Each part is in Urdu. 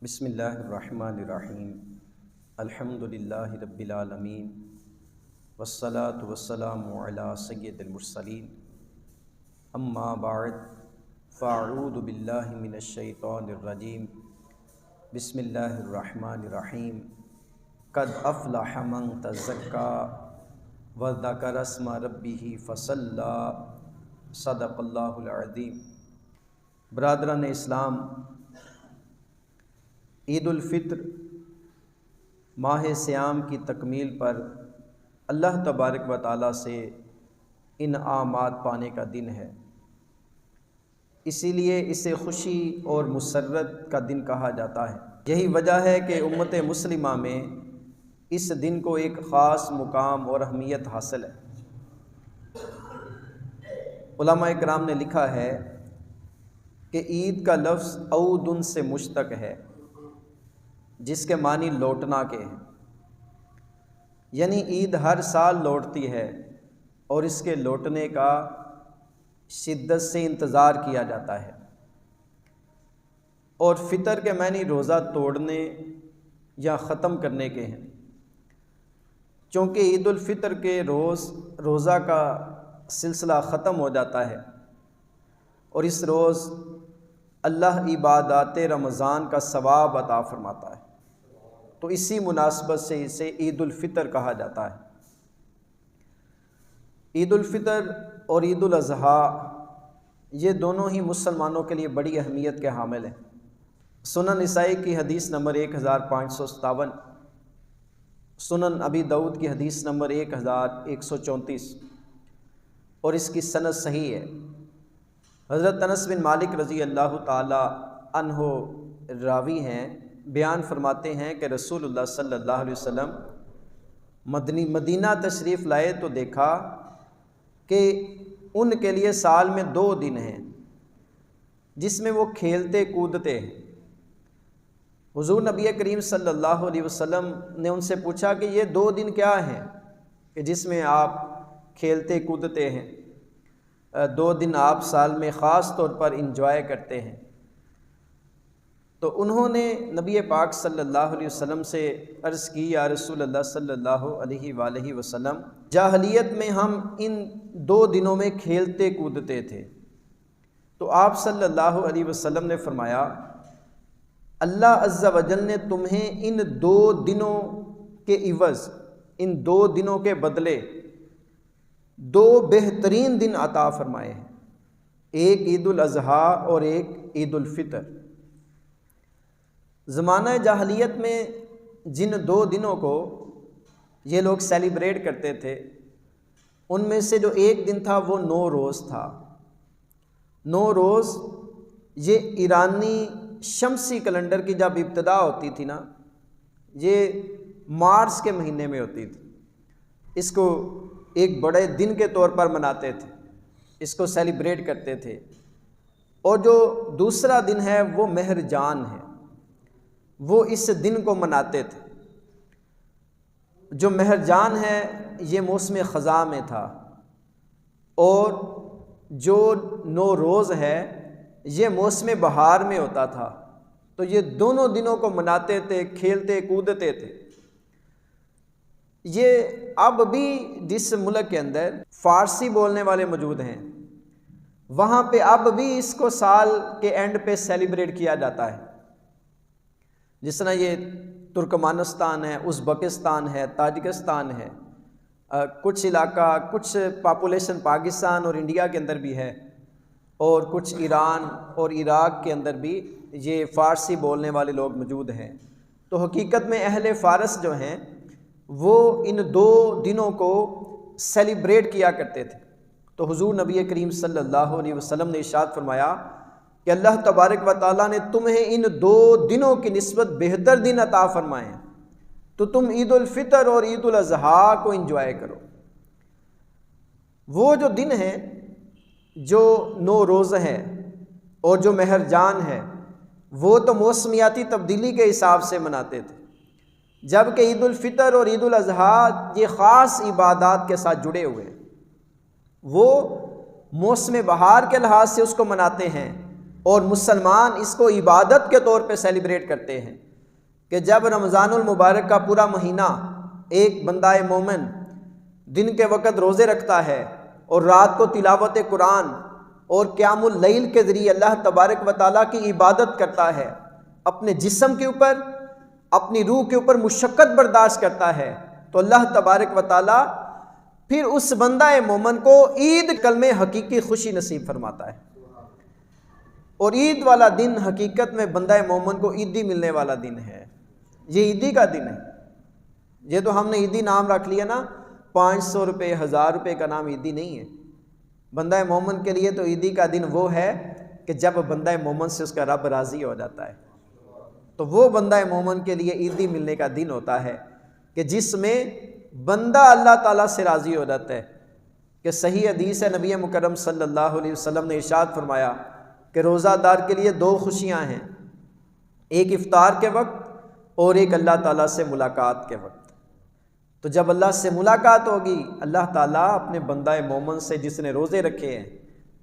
بسم اللہ الرحمن الرحیم الحمدللہ رب العالمین والصلاة والسلام علی سید المرسلین اما بعد فاعوذ باللہ من الشیطان الرجیم بسم اللہ الرحمن الرحیم قد افلح من تزکا وذکر اسم ربہ فصلی صدق اللہ العظیم۔ برادران اسلام، عید الفطر ماہ صیام کی تکمیل پر اللہ تبارک و تعالیٰ سے انعامات پانے کا دن ہے، اسی لیے اسے خوشی اور مسرت کا دن کہا جاتا ہے۔ یہی وجہ ہے کہ امت مسلمہ میں اس دن کو ایک خاص مقام اور اہمیت حاصل ہے۔ علماء کرام نے لکھا ہے کہ عید کا لفظ عودن سے مشتق ہے، جس کے معنی لوٹنا کے ہیں، یعنی عید ہر سال لوٹتی ہے اور اس کے لوٹنے کا شدت سے انتظار کیا جاتا ہے۔ اور فطر کے معنی روزہ توڑنے یا ختم کرنے کے ہیں، چونکہ عید الفطر کے روز روزہ کا سلسلہ ختم ہو جاتا ہے اور اس روز اللہ عبادات رمضان کا ثواب عطا فرماتا ہے، تو اسی مناسبت سے اسے عید الفطر کہا جاتا ہے۔ عید الفطر اور عید الاضحیٰ یہ دونوں ہی مسلمانوں کے لیے بڑی اہمیت کے حامل ہیں۔ سنن نسائی کی حدیث نمبر 1557، سنن ابی داؤد کی حدیث نمبر 1134، اور اس کی سند صحیح ہے۔ حضرت انس بن مالک رضی اللہ تعالی عنہ راوی ہیں، بیان فرماتے ہیں کہ رسول اللہ صلی اللہ علیہ وسلم مدینہ تشریف لائے تو دیکھا کہ ان کے لیے سال میں 2 دن ہیں جس میں وہ کھیلتے کودتے ہیں۔ حضور نبی کریم صلی اللہ علیہ وسلم نے ان سے پوچھا کہ یہ 2 دن کیا ہیں کہ جس میں آپ کھیلتے کودتے ہیں، 2 دن آپ سال میں خاص طور پر انجوائے کرتے ہیں؟ تو انہوں نے نبی پاک صلی اللہ علیہ وسلم سے عرض کی، یا رسول اللہ صلی اللہ علیہ وآلہ وسلم، جاہلیت میں ہم ان 2 دنوں میں کھیلتے کودتے تھے۔ تو آپ صلی اللہ علیہ وسلم نے فرمایا، اللہ عز و جل نے تمہیں ان 2 دنوں کے عوض، ان 2 دنوں کے بدلے 2 بہترین دن عطا فرمائے ہیں، ایک عید الاضحیٰ اور ایک عید الفطر۔ زمانہ جاہلیت میں جن 2 دنوں کو یہ لوگ سیلیبریٹ کرتے تھے، ان میں سے جو ایک دن تھا وہ 9 روز تھا۔ 9 روز یہ ایرانی شمسی کیلنڈر کی جب ابتدا ہوتی تھی نا، یہ مارچ کے مہینے میں ہوتی تھی، اس کو ایک بڑے دن کے طور پر مناتے تھے، اس کو سیلیبریٹ کرتے تھے۔ اور جو دوسرا دن ہے وہ مہرجان ہے، وہ اس دن کو مناتے تھے۔ جو مہرجان ہے یہ موسم خزاں میں تھا، اور جو 9 روز ہے یہ موسم بہار میں ہوتا تھا۔ تو یہ دونوں دنوں کو مناتے تھے، کھیلتے کودتے تھے۔ یہ اب بھی جس ملک کے اندر فارسی بولنے والے موجود ہیں، وہاں پہ اب بھی اس کو سال کے اینڈ پہ سیلیبریٹ کیا جاتا ہے۔ جس طرح یہ ترکمانستان ہے، ازبکستان ہے، تاجکستان ہے، کچھ علاقہ، کچھ پاپولیشن پاکستان اور انڈیا کے اندر بھی ہے، اور کچھ ایران اور عراق کے اندر بھی یہ فارسی بولنے والے لوگ موجود ہیں۔ تو حقیقت میں اہل فارس جو ہیں وہ ان 2 دنوں کو سیلیبریٹ کیا کرتے تھے۔ تو حضور نبی کریم صلی اللہ علیہ وسلم نے ارشاد فرمایا کہ اللہ تبارک و تعالیٰ نے تمہیں ان 2 دنوں کی نسبت بہتر دن عطا فرمائے ہیں، تو تم عید الفطر اور عید الاضحیٰ کو انجوائے کرو۔ وہ جو دن ہیں جو 9 روز ہیں اور جو مہرجان ہے، وہ تو موسمیاتی تبدیلی کے حساب سے مناتے تھے، جبکہ عید الفطر اور عید الاضحیٰ یہ خاص عبادات کے ساتھ جڑے ہوئے ہیں۔ وہ موسم بہار کے لحاظ سے اس کو مناتے ہیں، اور مسلمان اس کو عبادت کے طور پہ سیلیبریٹ کرتے ہیں کہ جب رمضان المبارک کا پورا مہینہ ایک بندہ مومن دن کے وقت روزے رکھتا ہے اور رات کو تلاوت قرآن اور قیام اللیل کے ذریعے اللہ تبارک و تعالیٰ کی عبادت کرتا ہے، اپنے جسم کے اوپر اپنی روح کے اوپر مشقت برداشت کرتا ہے، تو اللہ تبارک و تعالیٰ پھر اس بندہ مومن کو عید کل میں حقیقی خوشی نصیب فرماتا ہے۔ اور عید والا دن حقیقت میں بندہ مومن کو عیدی ملنے والا دن ہے، یہ عیدی کا دن ہے۔ یہ تو ہم نے عیدی نام رکھ لیا نا، 500 روپے 1000 روپے کا نام عیدی نہیں ہے۔ بندہ مومن کے لیے تو عیدی کا دن وہ ہے کہ جب بندہ مومن سے اس کا رب راضی ہو جاتا ہے، تو وہ بندہ مومن کے لیے عیدی ملنے کا دن ہوتا ہے کہ جس میں بندہ اللہ تعالیٰ سے راضی ہو جاتا ہے۔ کہ صحیح حدیث ہے، نبی مکرم صلی اللہ علیہ وسلم نے ارشاد فرمایا کہ روزہ دار کے لیے 2 خوشیاں ہیں، ایک افطار کے وقت اور ایک اللہ تعالیٰ سے ملاقات کے وقت۔ تو جب اللہ سے ملاقات ہوگی، اللہ تعالیٰ اپنے بندہ مومن سے جس نے روزے رکھے ہیں،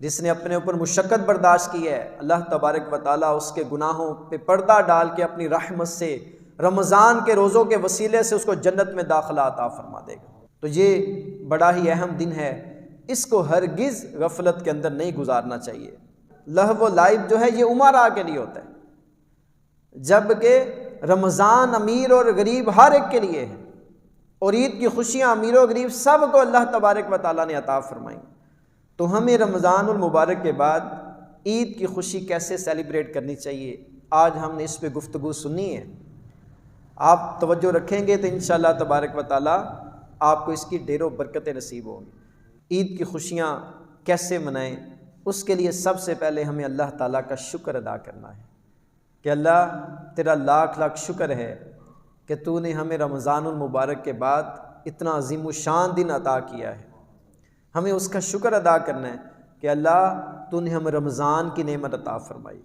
جس نے اپنے اوپر مشقت برداشت کی ہے، اللہ تبارک و تعالیٰ اس کے گناہوں پہ پردہ ڈال کے اپنی رحمت سے رمضان کے روزوں کے وسیلے سے اس کو جنت میں داخلہ عطا فرما دے گا۔ تو یہ بڑا ہی اہم دن ہے، اس کو ہرگز غفلت کے اندر نہیں گزارنا چاہیے۔ لہو و لعب جو ہے یہ امراء کے لیے ہوتا ہے، جبکہ رمضان امیر اور غریب ہر ایک کے لیے ہے، اور عید کی خوشیاں امیر و غریب سب کو اللہ تبارک و تعالیٰ نے عطا فرمائی۔ تو ہمیں رمضان المبارک کے بعد عید کی خوشی کیسے سیلیبریٹ کرنی چاہیے، آج ہم نے اس پہ گفتگو سنی ہے۔ آپ توجہ رکھیں گے تو انشاءاللہ تبارک و تعالیٰ آپ کو اس کی ڈھیر و برکتیں نصیب ہوں گی۔ عید کی خوشیاں کیسے منائیں، اس کے لیے سب سے پہلے ہمیں اللہ تعالیٰ کا شکر ادا کرنا ہے کہ اللہ تیرا لاکھ لاکھ شکر ہے کہ تو نے ہمیں رمضان المبارک کے بعد اتنا عظیم الشان دن عطا کیا ہے۔ ہمیں اس کا شکر ادا کرنا ہے کہ اللہ تو نے ہمیں رمضان کی نعمت عطا فرمائی۔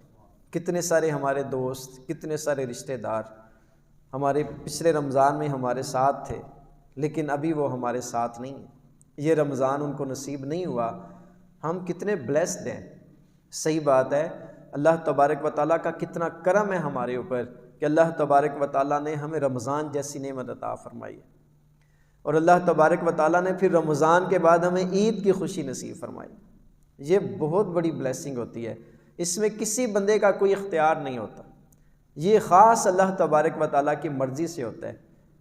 کتنے سارے ہمارے دوست، کتنے سارے رشتہ دار ہمارے پچھلے رمضان میں ہمارے ساتھ تھے، لیکن ابھی وہ ہمارے ساتھ نہیں ہیں، یہ رمضان ان کو نصیب نہیں ہوا۔ ہم کتنے بلیسڈ ہیں، صحیح بات ہے، اللہ تبارک و تعالیٰ کا کتنا کرم ہے ہمارے اوپر کہ اللہ تبارک و تعالیٰ نے ہمیں رمضان جیسی نعمت عطا فرمائی ہے، اور اللہ تبارک و تعالیٰ نے پھر رمضان کے بعد ہمیں عید کی خوشی نصیب فرمائی۔ یہ بہت بڑی بلیسنگ ہوتی ہے، اس میں کسی بندے کا کوئی اختیار نہیں ہوتا، یہ خاص اللہ تبارک و تعالیٰ کی مرضی سے ہوتا ہے۔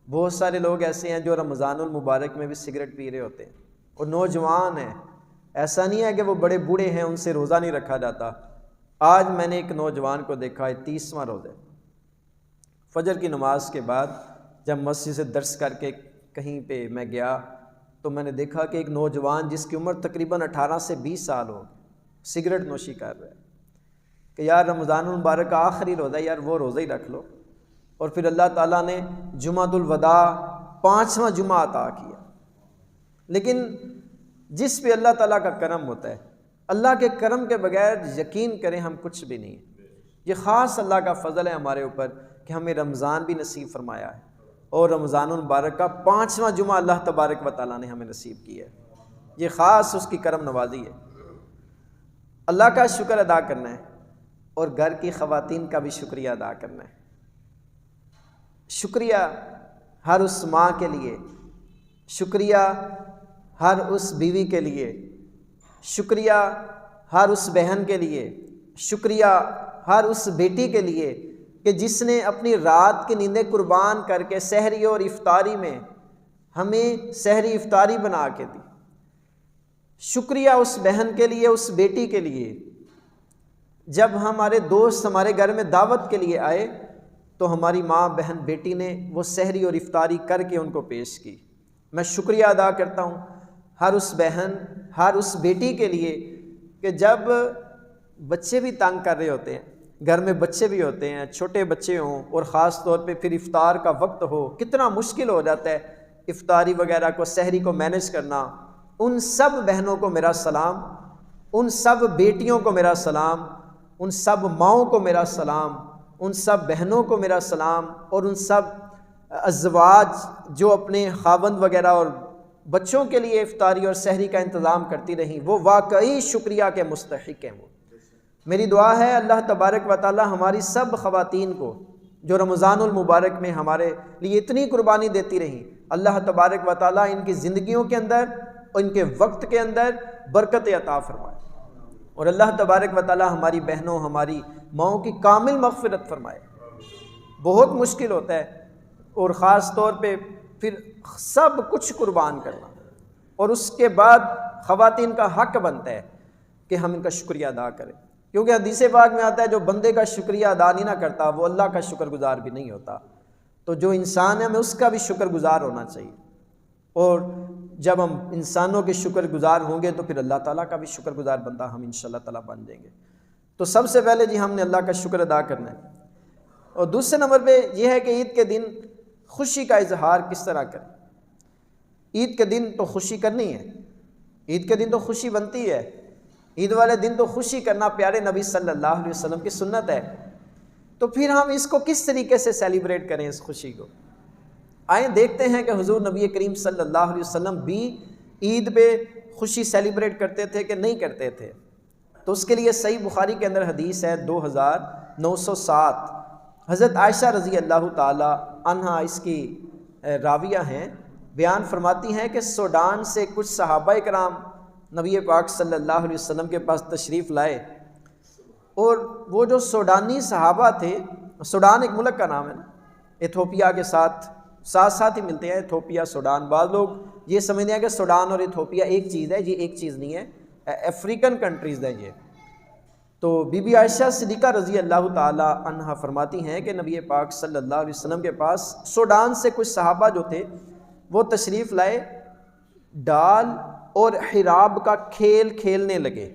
بہت سارے لوگ ایسے ہیں جو رمضان المبارک میں بھی سگریٹ پی رہے ہوتے ہیں، اور نوجوان ہیں، ایسا نہیں ہے کہ وہ بڑے بوڑھے ہیں ان سے روزہ نہیں رکھا جاتا۔ آج میں نے ایک نوجوان کو دیکھا ہے، 30واں روزہ، فجر کی نماز کے بعد جب مسجد سے درس کر کے کہیں پہ میں گیا تو میں نے دیکھا کہ ایک نوجوان جس کی عمر تقریباً 18 سے 20 سال ہو سگریٹ نوشی کر رہا ہے کہ یار رمضان المبارک کا آخری روزہ ہے، یار وہ روزہ ہی رکھ لو۔ اور پھر اللہ تعالیٰ نے جمعۃ الوداع 5واں جمعہ عطا کیا۔ لیکن جس پہ اللہ تعالیٰ کا کرم ہوتا ہے، اللہ کے کرم کے بغیر یقین کریں ہم کچھ بھی نہیں۔ یہ خاص اللہ کا فضل ہے ہمارے اوپر کہ ہمیں رمضان بھی نصیب فرمایا ہے، اور رمضان المبارک کا 5واں جمعہ اللہ تبارک و تعالیٰ نے ہمیں نصیب کیا ہے۔ یہ خاص اس کی کرم نوازی ہے۔ اللہ کا شکر ادا کرنا ہے، اور گھر کی خواتین کا بھی شکریہ ادا کرنا ہے۔ شکریہ ہر اس ماں کے لیے، شکریہ ہر اس بیوی کے لیے، شکریہ ہر اس بہن کے لیے، شکریہ ہر اس بیٹی کے لیے کہ جس نے اپنی رات کی نیندیں قربان کر کے سحری اور افطاری میں ہمیں سحری افطاری بنا کے دی۔ شکریہ اس بہن کے لیے، اس بیٹی کے لیے، جب ہمارے دوست ہمارے گھر میں دعوت کے لیے آئے تو ہماری ماں بہن بیٹی نے وہ سحری اور افطاری کر کے ان کو پیش کی۔ میں شکریہ ادا کرتا ہوں ہر اس بہن، ہر اس بیٹی کے لیے کہ جب بچے بھی تنگ کر رہے ہوتے ہیں، گھر میں بچے بھی ہوتے ہیں، چھوٹے بچے ہوں، اور خاص طور پہ پھر افطار کا وقت ہو، کتنا مشکل ہو جاتا ہے افطاری وغیرہ کو، سحری کو مینیج کرنا۔ ان سب بہنوں کو میرا سلام، ان سب بیٹیوں کو میرا سلام، ان سب ماؤں کو میرا سلام، ان سب بہنوں کو میرا سلام، اور ان سب ازواج جو اپنے خاوند وغیرہ اور بچوں کے لیے افطاری اور سحری کا انتظام کرتی رہیں، وہ واقعی شکریہ کے مستحق ہیں۔ میری دعا ہے اللہ تبارک و تعالی ہماری سب خواتین کو جو رمضان المبارک میں ہمارے لیے اتنی قربانی دیتی رہیں، اللہ تبارک و تعالی ان کی زندگیوں کے اندر اور ان کے وقت کے اندر برکت عطا فرمائے، اور اللہ تبارک و تعالی ہماری بہنوں ہماری ماؤں کی کامل مغفرت فرمائے۔ بہت مشکل ہوتا ہے، اور خاص طور پہ پھر سب کچھ قربان کرنا، اور اس کے بعد خواتین کا حق بنتا ہے کہ ہم ان کا شکریہ ادا کریں، کیونکہ حدیث پاک میں آتا ہے جو بندے کا شکریہ ادا نہیں نہ کرتا وہ اللہ کا شکر گزار بھی نہیں ہوتا۔ تو جو انسان ہے ہمیں اس کا بھی شکر گزار ہونا چاہیے، اور جب ہم انسانوں کے شکر گزار ہوں گے تو پھر اللہ تعالیٰ کا بھی شکر گزار بندہ ہم انشاءاللہ تعالیٰ بن جائیں گے۔ تو سب سے پہلے جی ہم نے اللہ کا شکر ادا کرنا ہے، اور دوسرے نمبر پہ یہ ہے کہ عید کے دن خوشی کا اظہار کس طرح کریں۔ عید کے دن تو خوشی کرنی ہے، عید کے دن تو خوشی بنتی ہے، عید والے دن تو خوشی کرنا پیارے نبی صلی اللہ علیہ وسلم کی سنت ہے۔ تو پھر ہم اس کو کس طریقے سے سیلیبریٹ کریں اس خوشی کو؟ آئیں دیکھتے ہیں کہ حضور نبی کریم صلی اللہ علیہ وسلم بھی عید پہ خوشی سیلیبریٹ کرتے تھے کہ نہیں کرتے تھے۔ تو اس کے لیے صحیح بخاری کے اندر حدیث ہے 2907، حضرت عائشہ رضی اللہ تعالی عنہا اس کی راویہ ہیں، بیان فرماتی ہیں کہ سوڈان سے کچھ صحابہ کرام نبی پاک صلی اللہ علیہ وسلم کے پاس تشریف لائے، اور وہ جو سوڈانی صحابہ تھے، سوڈان ایک ملک کا نام ہے نا، ایتھوپیا کے ساتھ ساتھ ہی ملتے ہیں، ایتھوپیا سوڈان۔ بعض لوگ یہ سمجھتے ہیں کہ سوڈان اور ایتھوپیا ایک چیز ہے، یہ ایک چیز نہیں ہے، افریقن کنٹریز ہیں یہ۔ تو بی بی عائشہ صدیقہ رضی اللہ تعالی عنہا فرماتی ہیں کہ نبی پاک صلی اللہ علیہ وسلم کے پاس سوڈان سے کچھ صحابہ جو تھے وہ تشریف لائے، ڈال اور حراب کا کھیل کھیلنے لگے۔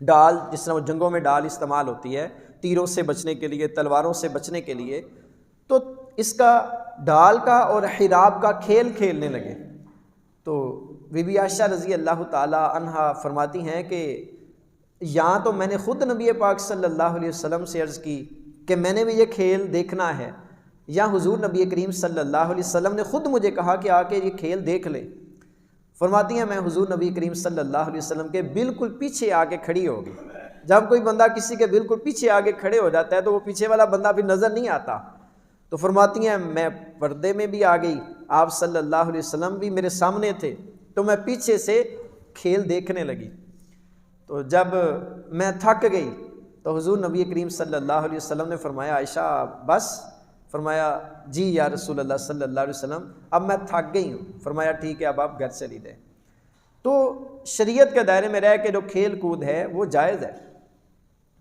ڈال جس طرح جنگوں میں ڈال استعمال ہوتی ہے تیروں سے بچنے کے لیے، تلواروں سے بچنے کے لیے، تو اس کا ڈال کا اور حراب کا کھیل کھیلنے لگے۔ تو بی بی عائشہ رضی اللہ تعالی عنہا فرماتی ہیں کہ یہاں تو میں نے خود نبی پاک صلی اللہ علیہ وسلم سے عرض کی کہ میں نے بھی یہ کھیل دیکھنا ہے، یا حضور نبی کریم صلی اللہ علیہ وسلم نے خود مجھے کہا کہ آ کے یہ کھیل دیکھ لے۔ فرماتی ہیں میں حضور نبی کریم صلی اللہ علیہ وسلم کے بالکل پیچھے آ کے کھڑی ہوگی۔ جب کوئی بندہ کسی کے بالکل پیچھے آ کے کھڑے ہو جاتا ہے تو وہ پیچھے والا بندہ بھی نظر نہیں آتا۔ تو فرماتی ہیں میں پردے میں بھی آ گئی، آپ صلی اللہ علیہ وسلم بھی میرے سامنے تھے، تو میں پیچھے سے کھیل دیکھنے لگی۔ تو جب میں تھک گئی تو حضور نبی کریم صلی اللہ علیہ وسلم نے فرمایا عائشہ بس؟ فرمایا جی یا رسول اللہ صلی اللہ علیہ وسلم اب میں تھک گئی ہوں۔ فرمایا ٹھیک ہے اب آپ گھر چلی جائیں۔ تو شریعت کے دائرے میں رہ کے جو کھیل کود ہے وہ جائز ہے،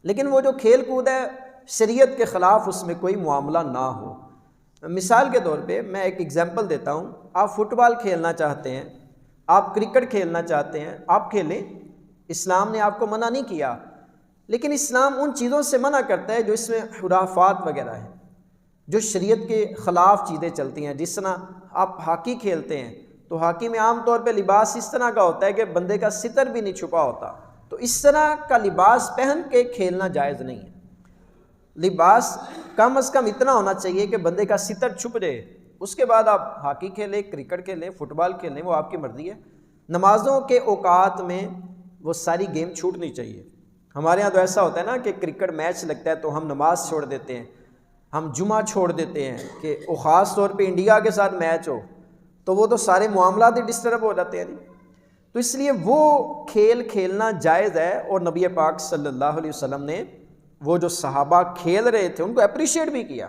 لیکن وہ جو کھیل کود ہے شریعت کے خلاف اس میں کوئی معاملہ نہ ہو۔ مثال کے طور پہ میں ایک ایگزامپل دیتا ہوں، آپ فٹ بال کھیلنا چاہتے ہیں، آپ کرکٹ کھیلنا چاہتے ہیں، آپ کھیلیں، اسلام نے آپ کو منع نہیں کیا، لیکن اسلام ان چیزوں سے منع کرتا ہے جو اس میں خرافات وغیرہ ہیں، جو شریعت کے خلاف چیزیں چلتی ہیں۔ جس طرح آپ ہاکی کھیلتے ہیں تو ہاکی میں عام طور پہ لباس اس طرح کا ہوتا ہے کہ بندے کا ستر بھی نہیں چھپا ہوتا، تو اس طرح کا لباس پہن کے کھیلنا جائز نہیں ہے۔ لباس کم از کم اتنا ہونا چاہیے کہ بندے کا ستر چھپ جائے، اس کے بعد آپ ہاکی کھیلیں، کرکٹ کھیلیں، فٹ بال کھیلیں، وہ آپ کی مرضی ہے۔ نمازوں کے اوقات میں وہ ساری گیم چھوٹنی چاہیے۔ ہمارے ہاں تو ایسا ہوتا ہے نا کہ کرکٹ میچ لگتا ہے تو ہم نماز چھوڑ دیتے ہیں، ہم جمعہ چھوڑ دیتے ہیں، کہ خاص طور پہ انڈیا کے ساتھ میچ ہو تو وہ تو سارے معاملات ہی ڈسٹرب ہو جاتے ہیں۔ تو اس لیے وہ کھیل کھیلنا جائز ہے، اور نبی پاک صلی اللہ علیہ وسلم نے وہ جو صحابہ کھیل رہے تھے ان کو اپریشیٹ بھی کیا۔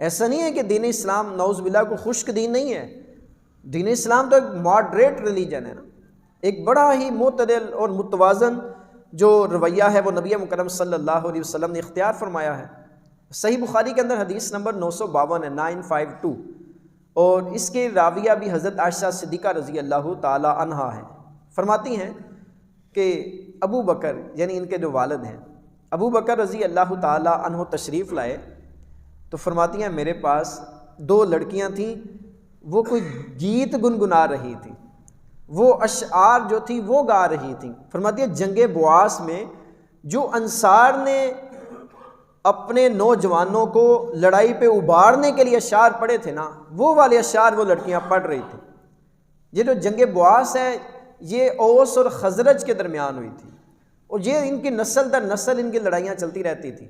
ایسا نہیں ہے کہ دین اسلام نعوذ باللہ کو خشک دین نہیں ہے، دین اسلام تو ایک ماڈریٹ ریلیجن ہے نا، ایک بڑا ہی معتدل اور متوازن جو رویہ ہے وہ نبی مکرم صلی اللہ علیہ وسلم نے اختیار فرمایا ہے۔ صحیح بخاری کے اندر حدیث نمبر 952 ہے، 952، اور اس کے راویہ بھی حضرت عائشہ صدیقہ رضی اللہ تعالی عنہا ہیں۔ فرماتی ہیں کہ ابو بکر یعنی ان کے جو والد ہیں ابو بکر رضی اللہ تعالی عنہ تشریف لائے تو فرماتی ہیں میرے پاس 2 لڑکیاں تھیں، وہ کوئی گیت گنگنا رہی تھیں، وہ اشعار جو تھی وہ گا رہی تھیں۔ فرماتی ہے جنگ بواس میں جو انصار نے اپنے نوجوانوں کو لڑائی پہ ابھارنے کے لیے اشعار پڑھے تھے نا، وہ والے اشعار وہ لڑکیاں پڑھ رہی تھیں۔ یہ جو جنگ بواس ہے یہ اوس اور خزرج کے درمیان ہوئی تھی، اور یہ ان کی نسل در نسل ان کی لڑائیاں چلتی رہتی تھی،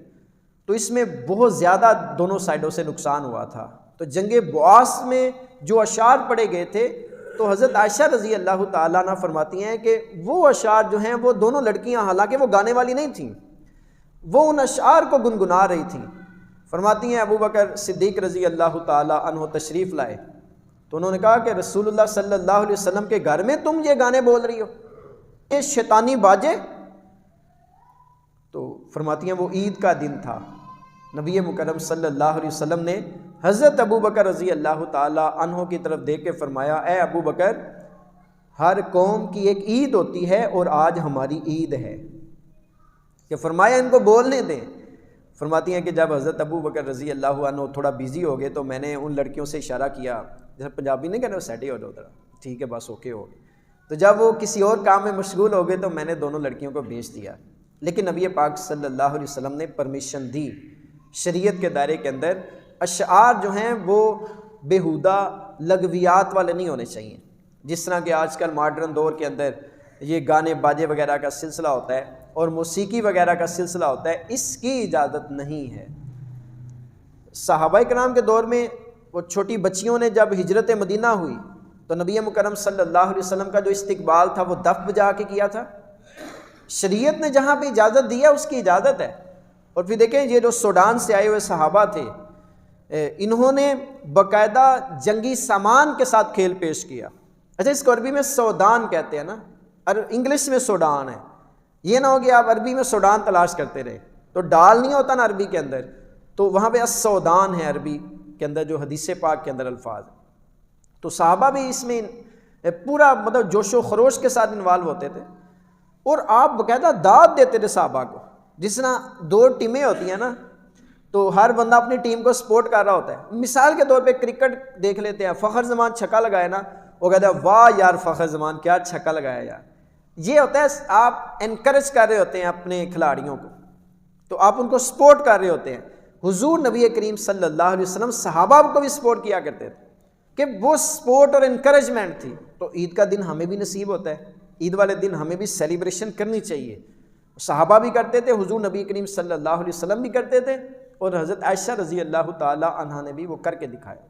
تو اس میں بہت زیادہ دونوں سائڈوں سے نقصان ہوا تھا۔ تو جنگ بعاث میں جو اشعار پڑھے گئے تھے، تو حضرت عائشہ رضی اللہ تعالیٰ عنہ فرماتی ہیں کہ وہ اشعار جو ہیں وہ دونوں لڑکیاں، حالانکہ وہ گانے والی نہیں تھیں، وہ ان اشعار کو گنگنا رہی تھیں۔ فرماتی ہیں ابو بکر صدیق رضی اللہ تعالیٰ عنہ تشریف لائے تو انہوں نے کہا کہ رسول اللہ صلی اللہ علیہ وسلم کے گھر میں تم یہ گانے بول رہی ہو، یہ شیطانی باجے؟ تو فرماتی ہیں وہ عید کا دن تھا، نبی مکرم صلی اللہ علیہ وسلم نے حضرت ابو بکر رضی اللہ تعالیٰ عنہ کی طرف دیکھ کے فرمایا، اے ابو بکر، ہر قوم کی ایک عید ہوتی ہے اور آج ہماری عید ہے، کہ فرمایا ان کو بولنے دیں۔ فرماتی ہیں کہ جب حضرت ابو بکر رضی اللہ عنہ تھوڑا بیزی ہو گئے تو میں نے ان لڑکیوں سے اشارہ کیا، جیسے پنجابی نہیں کہنا سیٹی ہو جاؤ ذرا، ٹھیک ہے بس اوکے ہو گئے۔ تو جب وہ کسی اور کام میں مشغول ہو گئے تو میں نے دونوں لڑکیوں کو بھیج دیا، لیکن نبی پاک صلی اللہ علیہ وسلم نے پرمیشن دی، شریعت کے دائرے کے اندر اشعار جو ہیں وہ بیہودہ لغویات والے نہیں ہونے چاہیے، جس طرح کہ آج کل ماڈرن دور کے اندر یہ گانے باجے وغیرہ کا سلسلہ ہوتا ہے اور موسیقی وغیرہ کا سلسلہ ہوتا ہے، اس کی اجازت نہیں ہے۔ صحابہ کرام کے دور میں وہ چھوٹی بچیوں نے جب ہجرت مدینہ ہوئی تو نبی مکرم صلی اللہ علیہ وسلم کا جو استقبال تھا وہ دف بجا کے کیا تھا۔ شریعت نے جہاں پہ اجازت دی ہے اس کی اجازت ہے۔ اور پھر دیکھیں یہ جو سوڈان سے آئے ہوئے صحابہ تھے، انہوں نے باقاعدہ جنگی سامان کے ساتھ کھیل پیش کیا۔ اچھا، اس کو عربی میں سودان کہتے ہیں نا، انگلش میں سوڈان ہے، یہ نہ ہو کہ آپ عربی میں سوڈان تلاش کرتے رہے، تو ڈال نہیں ہوتا نا عربی کے اندر، تو وہاں پہ السودان ہے عربی کے اندر جو حدیث پاک کے اندر الفاظ ہیں۔ تو صحابہ بھی اس میں پورا مطلب جوش و خروش کے ساتھ انوالو ہوتے تھے، اور آپ باقاعدہ داد دیتے تھے صحابہ کو۔ جس طرح دو ٹیمیں ہوتی ہیں نا، تو ہر بندہ اپنی ٹیم کو سپورٹ کر رہا ہوتا ہے۔ مثال کے طور پہ کرکٹ دیکھ لیتے ہیں، فخر زمان چھکا لگائے نا، وہ کہتا ہے واہ یار فخر زمان کیا چھکا لگایا یار، یہ ہوتا ہے آپ انکریج کر رہے ہوتے ہیں اپنے کھلاڑیوں کو، تو آپ ان کو سپورٹ کر رہے ہوتے ہیں۔ حضور نبی کریم صلی اللہ علیہ وسلم صحابہ کو بھی سپورٹ کیا کرتے تھے کہ وہ سپورٹ اور انکریجمنٹ تھی۔ تو عید کا دن ہمیں بھی نصیب ہوتا ہے، عید والے دن ہمیں بھی سیلیبریشن کرنی چاہیے۔ صحابہ بھی کرتے تھے، حضور نبی کریم صلی اللہ علیہ وسلم بھی کرتے تھے، اور حضرت عائشہ رضی اللہ تعالی عنہا نے بھی وہ کر کے دکھایا۔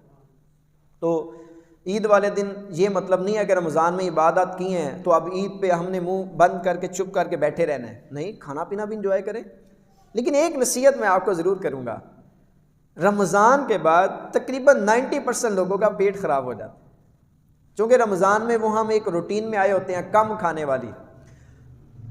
تو عید والے دن یہ مطلب نہیں ہے کہ رمضان میں عبادت کی ہیں تو اب عید پہ ہم نے منہ بند کر کے چپ کر کے بیٹھے رہنا ہے، نہیں، کھانا پینا بھی انجوائے کریں۔ لیکن ایک نصیحت میں آپ کو ضرور کروں گا، رمضان کے بعد تقریباً 90% لوگوں کا پیٹ خراب ہو جاتا ہے، چونکہ رمضان میں وہ ہم ایک روٹین میں آئے ہوتے ہیں کم کھانے والی۔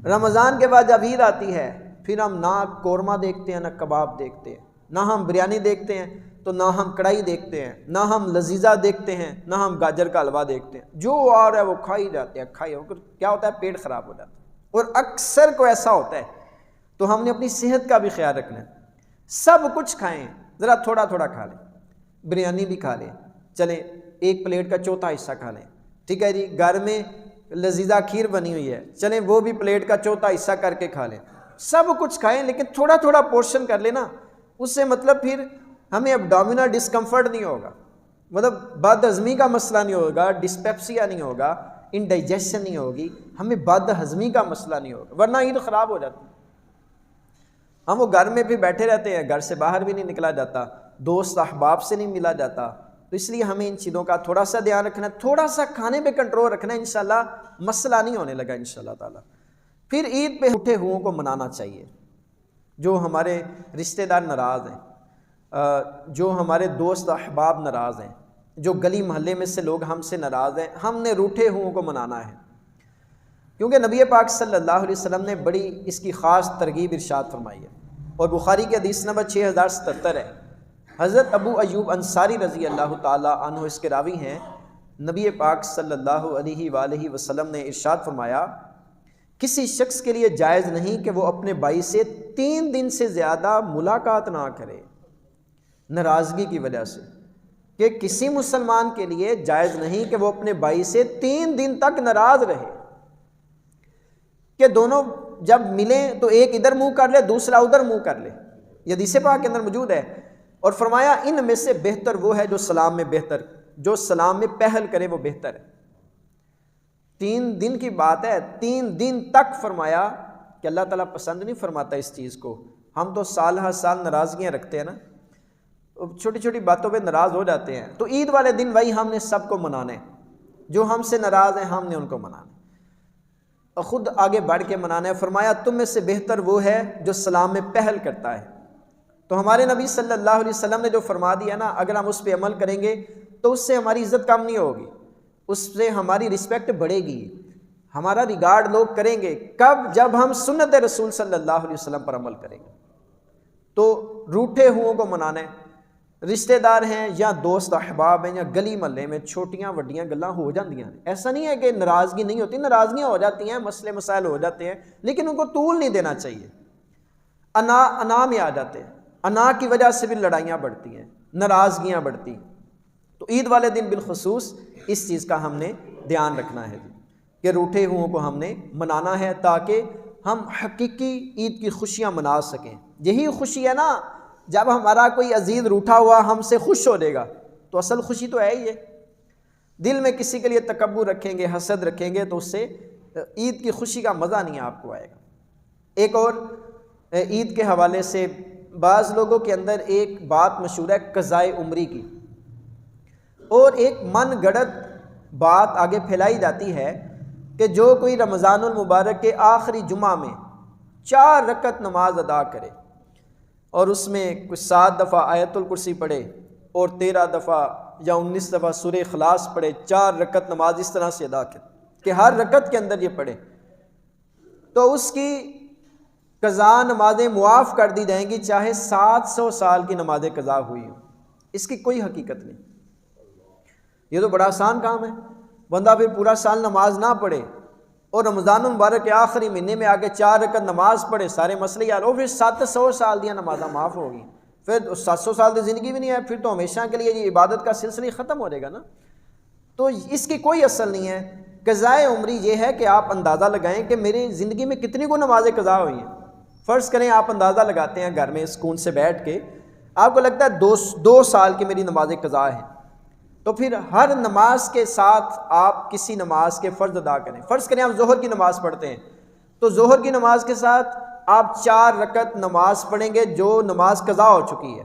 رمضان کے بعد جب عید آتی ہے پھر ہم نہ قورمہ دیکھتے ہیں، نہ کباب دیکھتے ہیں، نہ ہم بریانی دیکھتے ہیں، تو نہ ہم کڑھائی دیکھتے ہیں، نہ ہم لذیذہ دیکھتے ہیں، نہ ہم گاجر کا حلوہ دیکھتے ہیں، جو آ رہا ہے وہ کھائی جاتے ہیں، کھائی ہو کر کیا ہوتا ہے، پیٹ خراب ہو جاتا ہے۔ اور اکثر کو ایسا ہوتا ہے، تو ہم نے اپنی صحت کا بھی خیال رکھنا ہے۔ سب کچھ کھائیں، ذرا تھوڑا تھوڑا کھا لیں، بریانی بھی کھا لیں، چلیں ایک پلیٹ کا چوتھا حصہ کھا لیں، ٹھیک ہے جی، گھر میں لذیذہ کھیر بنی ہوئی ہے، چلیں وہ بھی پلیٹ کا چوتھا حصہ کر کے کھا لیں، سب کچھ کھائیں لیکن تھوڑا تھوڑا پورشن کر لینا، اس سے مطلب پھر ہمیں ابڈومینل ڈسکمفرٹ نہیں ہوگا، مطلب بد ہضمی کا مسئلہ نہیں ہوگا، ڈسپیپسیا نہیں ہوگا، انڈائجیشن نہیں ہوگی، ہمیں بد ہضمی کا مسئلہ نہیں ہوگا، ورنہ عید خراب ہو جاتی ہے۔ ہم وہ گھر میں بھی بیٹھے رہتے ہیں، گھر سے باہر بھی نہیں نکلا جاتا، دوست احباب سے نہیں ملا جاتا، تو اس لیے ہمیں ان چیزوں کا تھوڑا سا دھیان رکھنا ہے، تھوڑا سا کھانے پہ کنٹرول رکھنا ہے، انشاءاللہ مسئلہ نہیں ہونے لگا انشاءاللہ تعالی۔ پھر عید پہ اٹھے ہوئوں کو منانا چاہیے، جو ہمارے رشتہ دار ناراض ہیں، جو ہمارے دوست احباب ناراض ہیں، جو گلی محلے میں سے لوگ ہم سے ناراض ہیں، ہم نے روٹھے ہوئوں کو منانا ہے، کیونکہ نبی پاک صلی اللہ علیہ وسلم نے بڑی اس کی خاص ترغیب ارشاد فرمائی ہے، اور بخاری کی حدیث نمبر 6077 ہے۔ حضرت ابو ایوب انصاری رضی اللہ تعالی عنہ اس کے راوی ہیں، نبی پاک صلی اللہ علیہ وآلہ وسلم نے ارشاد فرمایا، کسی شخص کے لیے جائز نہیں کہ وہ اپنے بھائی سے 3 دن سے زیادہ ملاقات نہ کرے، ناراضگی کی وجہ سے، کہ کسی مسلمان کے لیے جائز نہیں کہ وہ اپنے بھائی سے 3 دن تک ناراض رہے، کہ دونوں جب ملیں تو ایک ادھر منہ کر لے دوسرا ادھر منہ کر لے، یہ حدیث پاک کے اندر موجود ہے۔ اور فرمایا ان میں سے بہتر وہ ہے جو سلام میں پہل کرے وہ بہتر ہے۔ 3 دن کی بات ہے، 3 دن تک فرمایا کہ اللہ تعالیٰ پسند نہیں فرماتا اس چیز کو. ہم تو سال ہر سال ناراضگیاں رکھتے ہیں نا, چھوٹی چھوٹی باتوں پہ ناراض ہو جاتے ہیں. تو عید والے دن بھائی ہم نے سب کو منانا ہے, جو ہم سے ناراض ہیں ہم نے ان کو منانا ہے, اور خود آگے بڑھ کے منانا ہے. فرمایا تم میں سے بہتر وہ ہے جو سلام میں پہل کرتا ہے. تو ہمارے نبی صلی اللہ علیہ وسلم نے جو فرما دیا نا, اگر ہم اس پہ عمل کریں گے تو اس سے ہماری عزت کم نہیں ہوگی, اس سے ہماری رسپیکٹ بڑھے گی, ہمارا ریگارڈ لوگ کریں گے. کب؟ جب ہم سنت رسول صلی اللہ علیہ وسلم پر عمل کریں گے. تو روٹھے ہوں کو منانا ہے, رشتہ دار ہیں یا دوست احباب ہیں یا گلی محلے میں چھوٹیاں وڈیاں گلاں ہو جاندیاں. ایسا نہیں ہے کہ ناراضگی نہیں ہوتی, ناراضگیاں ہو جاتی ہیں, مسئلے مسائل ہو جاتے ہیں, لیکن ان کو طول نہیں دینا چاہیے. انا میں آ جاتے ہیں, انا کی وجہ سے بھی لڑائیاں بڑھتی ہیں, ناراضگیاں بڑھتی ہیں. تو عید والے دن بالخصوص اس چیز کا ہم نے دھیان رکھنا ہے کہ روٹھے ہوں کو ہم نے منانا ہے, تاکہ ہم حقیقی عید کی خوشیاں منا سکیں. یہی خوشی ہے نا, جب ہمارا کوئی عزیز روٹھا ہوا ہم سے خوش ہو جائے گا, تو اصل خوشی تو ہے ہی ہے. دل میں کسی کے لیے تکبر رکھیں گے, حسد رکھیں گے, تو اس سے عید کی خوشی کا مزہ نہیں آپ کو آئے گا. ایک اور عید کے حوالے سے بعض لوگوں کے اندر ایک بات مشہور ہے قضائے عمری کی, اور ایک من گڑت بات آگے پھیلائی جاتی ہے کہ جو کوئی رمضان المبارک کے آخری جمعہ میں 4 رکعت نماز ادا کرے اور اس میں کچھ 7 دفعہ آیت الکرسی پڑھے اور 13 دفعہ یا 19 دفعہ سورہ اخلاص پڑھے, 4 رکعت نماز اس طرح سے ادا کرے کہ ہر رکعت کے اندر یہ پڑھے, تو اس کی قضا نمازیں معاف کر دی جائیں گی, چاہے 700 سال کی نمازیں قضا ہوئی ہوں. اس کی کوئی حقیقت نہیں. یہ تو بڑا آسان کام ہے. بندہ پھر پورا سال نماز نہ پڑھے اور رمضان المبارک کے آخری مہینے میں آگے 4 رکعت نماز پڑھے, سارے مسئلے حل ہو, پھر 700 سال دیا نمازاں معاف ہوگی. پھر 700 سال کی زندگی بھی نہیں ہے, پھر تو ہمیشہ کے لیے یہ عبادت کا سلسلہ ختم ہو جائے گا نا. تو اس کی کوئی اصل نہیں ہے. قضائے عمری یہ ہے کہ آپ اندازہ لگائیں کہ میری زندگی میں کتنی کو نمازیں قضا ہوئی ہیں. فرض کریں آپ اندازہ لگاتے ہیں گھر میں سکون سے بیٹھ کے, آپ کو لگتا ہے 2 سال کی میری نمازیں قضا ہیں, تو پھر ہر نماز کے ساتھ آپ کسی نماز کے فرض ادا کریں. فرض کریں آپ ظہر کی نماز پڑھتے ہیں, تو ظہر کی نماز کے ساتھ آپ 4 رکعت نماز پڑھیں گے جو نماز قضا ہو چکی ہے.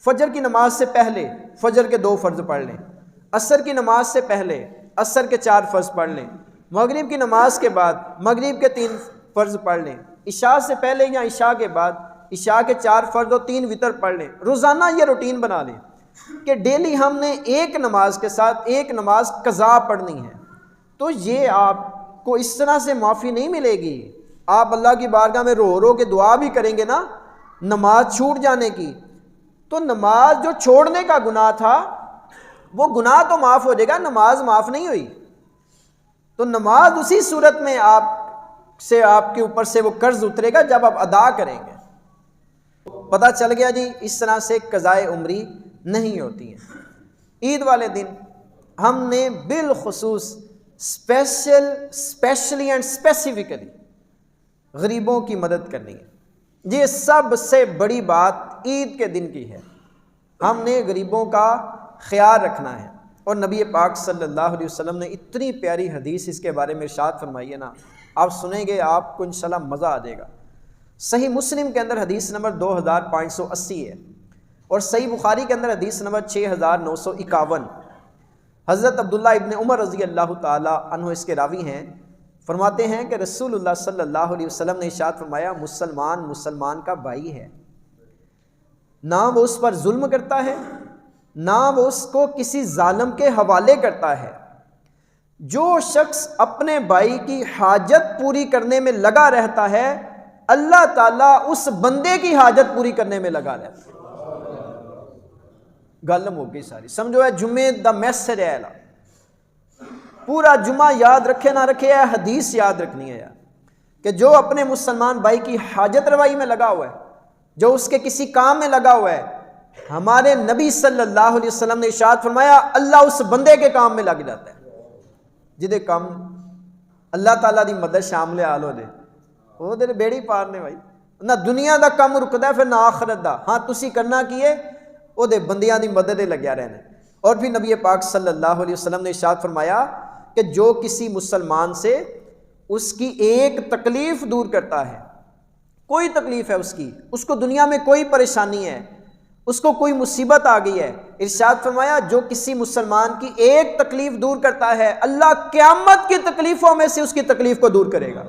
فجر کی نماز سے پہلے فجر کے 2 فرض پڑھ لیں, عصر کی نماز سے پہلے عصر کے 4 فرض پڑھ لیں, مغرب کی نماز کے بعد مغرب کے 3 فرض پڑھ لیں, عشاء سے پہلے یا عشاء کے بعد عشاء کے 4 فرض اور 3 وتر پڑھ لیں. روزانہ یہ روٹین بنا لیں کہ ڈیلی ہم نے ایک نماز کے ساتھ ایک نماز قضا پڑھنی ہے. تو یہ آپ کو اس طرح سے معافی نہیں ملے گی. آپ اللہ کی بارگاہ میں رو رو کے دعا بھی کریں گے نا نماز چھوٹ جانے کی, تو نماز جو چھوڑنے کا گناہ تھا وہ گناہ تو معاف ہو جائے گا, نماز معاف نہیں ہوئی. تو نماز اسی صورت میں آپ کے اوپر سے وہ قرض اترے گا جب آپ ادا کریں گے. پتہ چل گیا جی, اس طرح سے قضائے عمری نہیں ہوتی ہے. عید والے دن ہم نے بالخصوص اسپیشلی اینڈ اسپیسیفکلی غریبوں کی مدد کرنی ہے. یہ سب سے بڑی بات عید کے دن کی ہے. ہم نے غریبوں کا خیال رکھنا ہے, اور نبی پاک صلی اللہ علیہ وسلم نے اتنی پیاری حدیث اس کے بارے میں ارشاد فرمائی ہے نا, آپ سنیں گے آپ کو انشاءاللہ مزہ آ جائے گا. صحیح مسلم کے اندر حدیث نمبر 2580 ہے, اور صحیح بخاری کے اندر حدیث نمبر 6951. حضرت عبداللہ ابن عمر رضی اللہ تعالی عنہ اس کے راوی ہیں. فرماتے ہیں کہ رسول اللہ صلی اللہ علیہ وسلم نے ارشاد فرمایا, مسلمان کا بھائی ہے, نہ وہ اس پر ظلم کرتا ہے نہ وہ اس کو کسی ظالم کے حوالے کرتا ہے. جو شخص اپنے بھائی کی حاجت پوری کرنے میں لگا رہتا ہے, اللہ تعالیٰ اس بندے کی حاجت پوری کرنے میں لگا رہتا ہے. گالم ہو گئی ساری, سمجھو ہے جمعے دا میسج ہے. پورا جمعہ یاد رکھے نہ رکھے, ہے حدیث یاد رکھنی ہے یار, کہ جو اپنے مسلمان بھائی کی حاجت روائی میں لگا ہوا ہے, جو اس کے کسی کام میں لگا ہوا ہے, ہمارے نبی صلی اللہ علیہ وسلم نے ارشاد فرمایا اللہ اس بندے کے کام میں لگ جاتا ہے. جدے کام اللہ تعالیٰ دی مدد شامل حال ہو جائے, وہ دے بیڑی پارنے بھائی, نہ دنیا دا کام رکدا ہے پھر نہ آخرت دا. ہاں تسی کرنا کیے وہ دے بندیاں دی مدد لگیا رہنا. اور پھر نبی پاک صلی اللہ علیہ وسلم نے ارشاد فرمایا کہ جو کسی مسلمان سے اس کی ایک تکلیف دور کرتا ہے. کوئی تکلیف ہے اس کو دنیا میں کوئی پریشانی ہے، اس کو کوئی مصیبت آ گئی ہے، ارشاد فرمایا جو کسی مسلمان کی ایک تکلیف دور کرتا ہے اللہ قیامت کی تکلیفوں میں سے اس کی تکلیف کو دور کرے گا.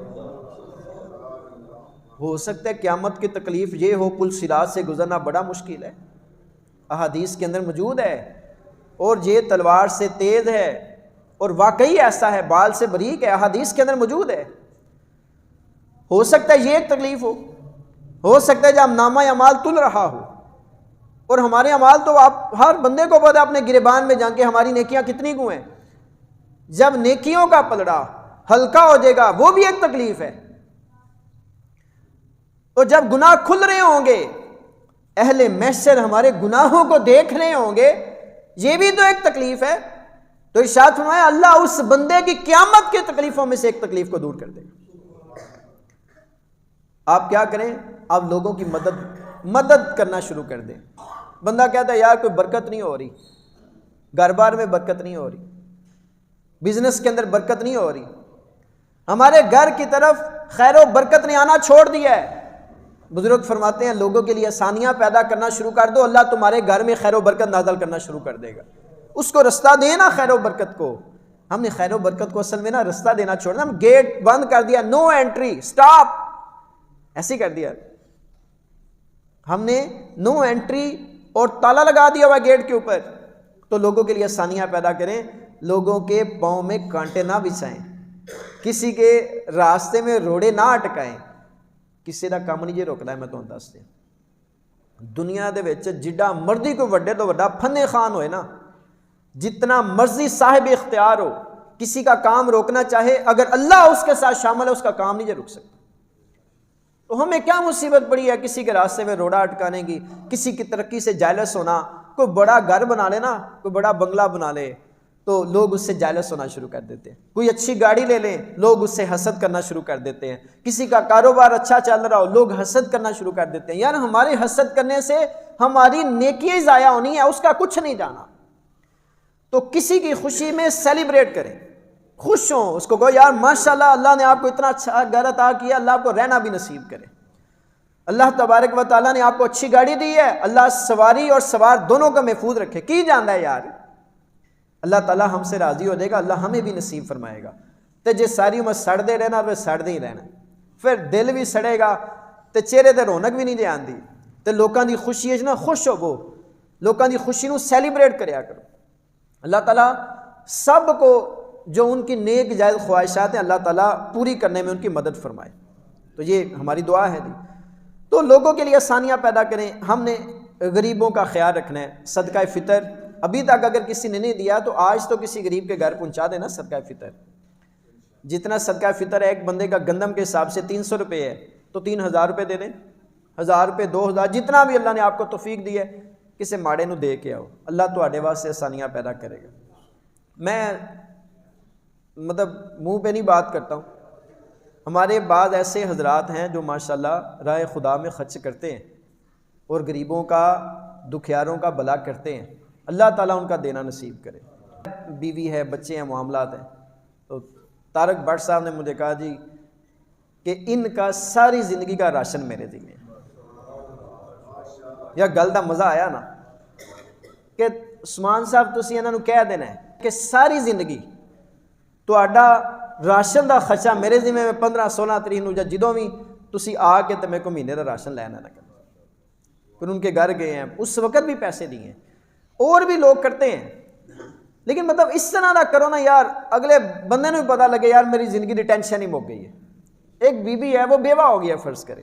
ہو سکتا ہے قیامت کی تکلیف یہ ہو پل صراط سے گزرنا بڑا مشکل ہے، احادیث کے اندر موجود ہے، اور یہ تلوار سے تیز ہے، اور واقعی ایسا ہے، بال سے باریک ہے، احادیث کے اندر موجود ہے. ہو سکتا ہے یہ ایک تکلیف ہو سکتا ہے جب نامہ اعمال تل رہا ہو، اور ہمارے اعمال تو آپ ہر بندے کو پتہ ہے اپنے گریبان میں جان کے ہماری نیکیاں کتنی کو ہیں. جب نیکیوں کا پلڑا ہلکا ہو جائے گا وہ بھی ایک تکلیف ہے. اور جب گناہ کھل رہے ہوں گے اہل محشر ہمارے گناہوں کو دیکھ رہے ہوں گے، یہ بھی تو ایک تکلیف ہے. تو ارشاد فرمایا اللہ اس بندے کی قیامت کی تکلیفوں میں سے ایک تکلیف کو دور کر دے. آپ کیا کریں؟ آپ لوگوں کی مدد کرنا شروع کر دیں. بندہ کہتا ہے یار کوئی برکت نہیں ہو رہی، گھر بار میں برکت نہیں ہو رہی، بزنس کے اندر برکت نہیں ہو رہی، ہمارے گھر کی طرف خیر و برکت نے آنا چھوڑ دیا ہے. بزرگ فرماتے ہیں لوگوں کے لیے آسانیاں پیدا کرنا شروع کر دو، اللہ تمہارے گھر میں خیر و برکت نازل کرنا شروع کر دے گا. اس کو رستہ دینا خیر و برکت کو. ہم نے خیر و برکت کو اصل میں نا رستہ دینا چھوڑنا، ہم گیٹ بند کر دیا، نو انٹری، سٹاپ، ایسے کر دیا. ہم نے نو انٹری اور تالا لگا دیا ہوا گیٹ کے اوپر. تو لوگوں کے لیے آسانیاں پیدا کریں، لوگوں کے پاؤں میں کانٹے نہ بچھائیں، کسی کے راستے میں روڑے نہ اٹکائیں. کسی دا کام نہیں جے روکدا ہے. میں تمہیں دس دیں دنیا دے وچ جڈا مرضی کوئی وڈے تو وڈا فنے خان ہوئے نا، جتنا مرضی صاحب اختیار ہو، کسی کا کام روکنا چاہے اگر اللہ اس کے ساتھ شامل ہے اس کا کام نہیں جے رک سکتا. تو ہمیں کیا مصیبت پڑی ہے کسی کے راستے میں روڑا اٹکانے کی، کسی کی ترقی سے جائلس ہونا. کوئی بڑا گھر بنا لے نا، کوئی بڑا بنگلہ بنا لے تو لوگ اس سے جائلس ہونا شروع کر دیتے ہیں. کوئی اچھی گاڑی لے لیں لوگ اس سے حسد کرنا شروع کر دیتے ہیں. کسی کا کاروبار اچھا چل رہا ہو لوگ حسد کرنا شروع کر دیتے ہیں. یار ہمارے حسد کرنے سے ہماری نیکی ضائع ہونی ہے، اس کا کچھ نہیں جانا. تو کسی کی خوشی میں سیلیبریٹ کریں، خوش ہوں، اس کو کہو یار ماشاءاللہ اللہ نے آپ کو اتنا اچھا گھر عطا کیا، اللہ آپ کو رہنا بھی نصیب کرے. اللہ تبارک و تعالیٰ نے آپ کو اچھی گاڑی دی ہے، اللہ سواری اور سوار دونوں کا محفوظ رکھے. کی جاندا ہے یار اللہ تعالیٰ ہم سے راضی ہو جائے گا، اللہ ہمیں بھی نصیب فرمائے گا. تو جے ساری عمر سڑتے رہنا اور سڑتے ہی رہنا، پھر دل بھی سڑے گا تو چہرے تے رونق بھی نہیں جے آندی. تو لوکاں دی خوشی ہے نا خوش ہوو، لوکاں دی خوشی نو سیلیبریٹ کریا کرو. اللہ تعالیٰ سب کو جو ان کی نیک جائز خواہشات ہیں اللہ تعالیٰ پوری کرنے میں ان کی مدد فرمائے. تو یہ ہماری دعا ہے جی. تو لوگوں کے لیے آسانیاں پیدا کریں. ہم نے غریبوں کا خیال رکھنا ہے. صدقہ فطر ابھی تک اگر کسی نے نہیں دیا تو آج تو کسی غریب کے گھر پہنچا دینا صدقہ فطر. جتنا صدقہ فطر ہے ایک بندے کا گندم کے حساب سے 300 روپے ہے تو 3000 روپے دے دیں، 1000 روپے، 2000، جتنا بھی اللہ نے آپ کو توفیق دی ہے کسی ماڑے نو دے کے آؤ. اللہ تواڈے واسطے آسانیاں پیدا کرے گا. میں منہ پہ نہیں بات کرتا ہوں. ہمارے بعض ایسے حضرات ہیں جو ماشاءاللہ راہ خدا میں خرچ کرتے ہیں اور غریبوں کا دکھیاروں کا بھلا کرتے ہیں. اللہ تعالیٰ ان کا دینا نصیب کرے. بیوی ہے، بچے ہیں، معاملات ہیں. تو طارق بٹ صاحب نے مجھے کہا جی کہ ان کا ساری زندگی کا راشن میرے ذمہ ہے. یا گل دا مزہ آیا نا کہ عثمان صاحب تسی انہاں نو کہہ دینا ہے کہ ساری زندگی تہاڈا راشن دا خرچہ میرے ذمہ میں 15-16 تاریخ نو جدوں بھی تسی آ کے تے میرے کو مہینے دا راشن لینا نہ کرنا. پھر ان کے گھر گئے ہیں اس وقت بھی پیسے دیے ہیں. اور بھی لوگ کرتے ہیں لیکن اس طرح نہ کرو نا یار اگلے بندے نو بھی پتہ لگے یار میری زندگی دی ٹینشن ہی مک گئی ہے. ایک بیوی ہے وہ بیوہ ہو گیا فرض کرے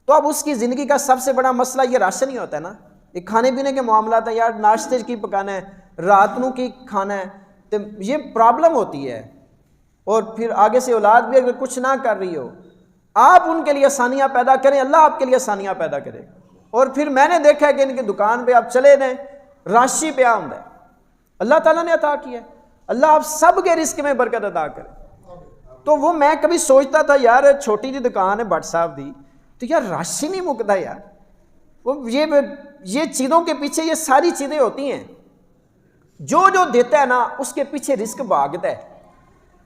تو اب اس کی زندگی کا سب سے بڑا مسئلہ یہ راشن ہی ہوتا ہے نا. ایک کھانے پینے کے معاملات ہیں یار، ناشتے کی پکانا ہے، رات نو کی کھانا ہے، تو یہ پرابلم ہوتی ہے. اور پھر آگے سے اولاد بھی اگر کچھ نہ کر رہی ہو آپ ان کے لیے آسانیاں پیدا کریں، اللہ آپ کے لیے آسانیاں پیدا کرے. اور پھر میں نے دیکھا ہے کہ ان کی دکان پہ آپ چلے جائیں راشی پہ آمد ہے، اللہ تعالیٰ نے عطا کیا ہے. اللہ آپ سب کے رزق میں برکت عطا کرے. تو وہ میں کبھی سوچتا تھا یار چھوٹی جی دکان ہے بٹ صاحب دی تو یار راشن نہیں مکتا یار. وہ یہ چیزوں کے پیچھے یہ ساری چیزیں ہوتی ہیں. جو دیتا ہے نا اس کے پیچھے رزق بھاگتا ہے.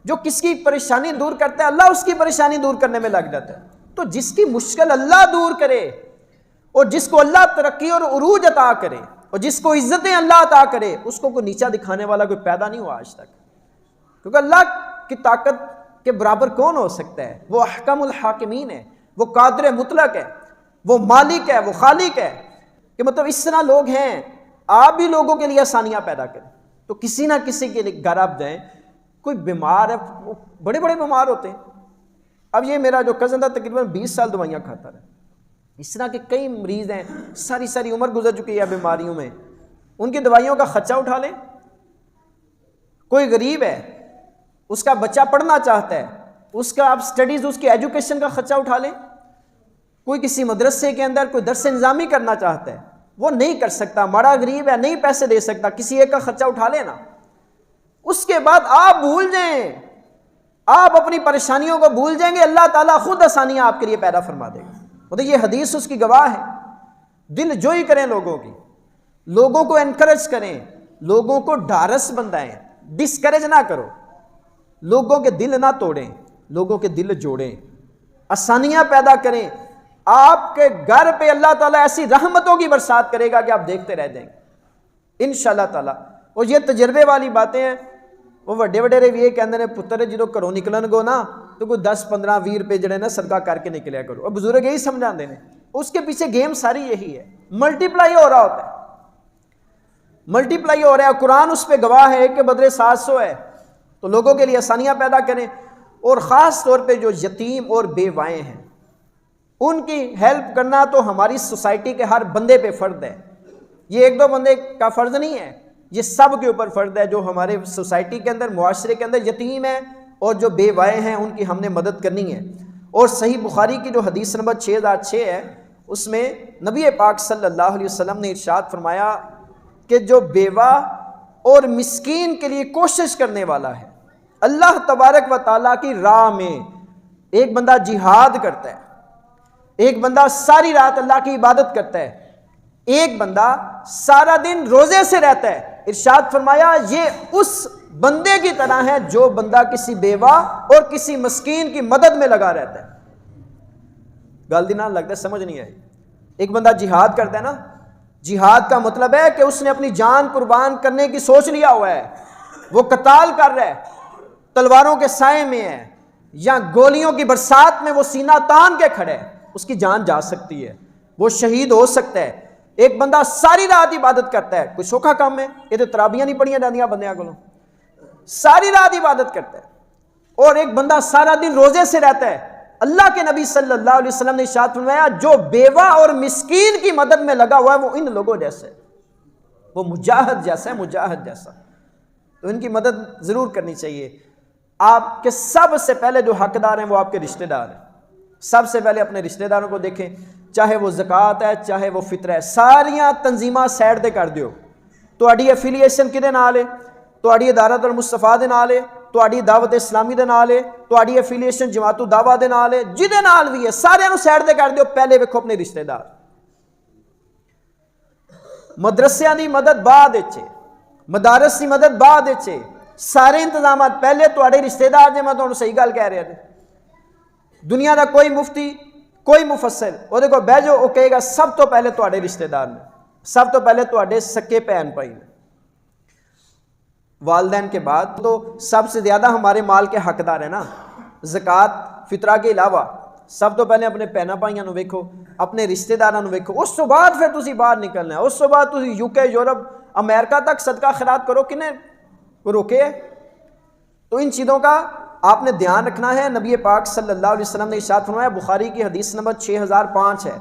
جو کس کی پریشانی دور کرتا ہے اللہ اس کی پریشانی دور کرنے میں لگ جاتا ہے. تو جس کی مشکل اللہ دور کرے اور جس کو اللہ ترقی اور عروج عطا کرے اور جس کو عزتیں اللہ عطا کرے اس کو کوئی نیچا دکھانے والا کوئی پیدا نہیں ہوا آج تک. کیونکہ اللہ کی طاقت کے برابر کون ہو سکتا ہے؟ وہ احکم الحاکمین ہے، وہ قادر مطلق ہے، وہ مالک ہے، وہ خالق ہے. کہ مطلب اس طرح لوگ ہیں، آپ بھی لوگوں کے لیے آسانیاں پیدا کریں. تو کسی نہ کسی کے لیے گھر آپ جائیں، کوئی بیمار ہے، وہ بڑے بڑے بیمار ہوتے ہیں. اب یہ میرا جو کزن تھا تقریباً 20 سال دوائیاں کھاتا رہا. اس طرح کے کئی مریض ہیں، ساری عمر گزر چکی ہے بیماریوں میں، ان کی دوائیوں کا خرچہ اٹھا لیں. کوئی غریب ہے، اس کا بچہ پڑھنا چاہتا ہے، اس کا آپ سٹڈیز، اس کی ایجوکیشن کا خرچہ اٹھا لیں. کوئی کسی مدرسے کے اندر کوئی درس نظامی کرنا چاہتا ہے، وہ نہیں کر سکتا، ماڑا غریب ہے، نہیں پیسے دے سکتا، کسی ایک کا خرچہ اٹھا لینا. اس کے بعد آپ بھول جائیں، آپ اپنی پریشانیوں کو بھول جائیں گے، اللہ تعالیٰ خود آسانیاں آپ کے لیے پیدا فرما دے گا. تو یہ حدیث اس کی گواہ ہے. دل جوئی کریں لوگوں کی، لوگوں کو انکریج کریں، لوگوں کو ڈھارس بندائیں، ڈسکریج نہ کرو، لوگوں کے دل نہ توڑیں، لوگوں کے دل جوڑیں، آسانیاں پیدا کریں. آپ کے گھر پہ اللہ تعالیٰ ایسی رحمتوں کی برسات کرے گا کہ آپ دیکھتے رہ جائیں گے انشاءاللہ تعالیٰ. اور یہ تجربے والی باتیں ہیں. وہ وڈے وڈیرے بھی یہ کہندے نے پتر جدوں گھروں نکلن گو نا تو کوئی 10 15 20 روپے جڑے نا صدقہ کر کے نکلیا کرو. اور بزرگ یہی سمجھاندے نے. اس کے پیچھے گیم ساری یہی ہے، ملٹی پلائی ہو رہا ہوتا ہے، ملٹی پلائی ہو رہا ہے. قرآن اس پہ گواہ ہے کہ بدلے 700 ہے. تو لوگوں کے لیے آسانیاں پیدا کریں. اور خاص طور پہ جو یتیم اور بیوائیں ہیں ان کی ہیلپ کرنا تو ہماری سوسائٹی کے ہر بندے پہ فرض ہے. یہ ایک دو بندے کا فرض نہیں ہے، یہ سب کے اوپر فرض ہے. جو ہمارے سوسائٹی کے اندر، معاشرے کے اندر یتیم ہیں اور جو بیوائیں ہیں ان کی ہم نے مدد کرنی ہے. اور صحیح بخاری کی جو حدیث نمبر 6006 ہے اس میں نبی پاک صلی اللہ علیہ وسلم نے ارشاد فرمایا کہ جو بیوہ اور مسکین کے لیے کوشش کرنے والا ہے اللہ تبارک و تعالیٰ کی راہ میں، ایک بندہ جہاد کرتا ہے، ایک بندہ ساری رات اللہ کی عبادت کرتا ہے، ایک بندہ سارا دن روزے سے رہتا ہے، ارشاد فرمایا یہ اس بندے کی طرح ہے جو بندہ کسی بیوہ اور کسی مسکین کی مدد میں لگا رہتا ہے. گل دی نہ لگتا ہے، سمجھ نہیں آئی. ایک بندہ جہاد کرتا ہے نا، جہاد کا مطلب ہے کہ اس نے اپنی جان قربان کرنے کی سوچ لیا ہوا ہے، وہ قتال کر رہا ہے، تلواروں کے سائے میں ہے یا گولیوں کی برسات میں وہ سینہ تان کے کھڑے ہے، اس کی جان جا سکتی ہے، وہ شہید ہو سکتا ہے. ایک بندہ ساری رات عبادت کرتا ہے، کوئی سوکھا کام ہے؟ یہ تو ترابیاں نہیں پڑھیاں جاندیاں بندیاں کو، ساری رات عبادت کرتا ہے. اور ایک بندہ سارا دن روزے سے رہتا ہے. اللہ کے نبی صلی اللہ علیہ وسلم نے ارشاد فرمایا جو بیوہ اور مسکین کی مدد میں لگا ہوا ہے وہ ان لوگوں جیسے، وہ مجاہد جیسا ہے، مجاہد جیسا. تو ان کی مدد ضرور کرنی چاہیے. آپ کے سب سے پہلے جو حقدار ہیں وہ آپ کے رشتہ دار ہیں. سب سے پہلے اپنے رشتہ داروں کو دیکھیں، چاہے وہ زکوٰۃ ہے چاہے وہ فطر ہے، ساریاں تنظیمات سائڈ تے کر دیو. تہاڈی ایفیلیشن کدے نال ہے؟ تہاڈی ادارت المصطفیٰ دے نال ہے، تہاڈی دعوت اسلامی دے نال ہے، تہاڈی ایفیلیشن جماعت الدعوہ دے نال ہے، جدے نال بھی ہے سارے نو سائڈ تے کر دیو. پہلے ویکھو اپنے رشتہ دار. مدرسیاں دی مدد بعد وچ، مدارس دی مدد بعد وچ، سارے انتظامات پہلے تہاڈے رشتہ دار. جے میں تہانوں صحیح گل کہہ رہا ہوں، دنیا دا کوئی مفتی کوئی مفسر وہ دیکھو بہ جو وہ کہے گا سب تو پہلے تہاڈے رشتہ دار نے، سب تو پہلے تہاڈے سکے بہن بھائی نے. والدین کے بعد تو سب سے زیادہ ہمارے مال کے حقدار ہیں نا. زکوٰۃ فطرہ کے علاوہ سب تو پہلے اپنے بہناں بھائیاں نو ویکھو، اپنے رشتہ داراں نو ویکھو، اس تو بعد پھر تسی باہر نکلنا ہے، اس تو بعد تسی UK یورپ امریکہ تک صدقہ خیرات کرو. کنے روکے؟ تو ان چیزوں کا آپ نے دھیان رکھنا ہے. نبی پاک صلی اللہ علیہ وسلم نے ارشاد فرمایا، بخاری کی حدیث نمبر 6005 ہے،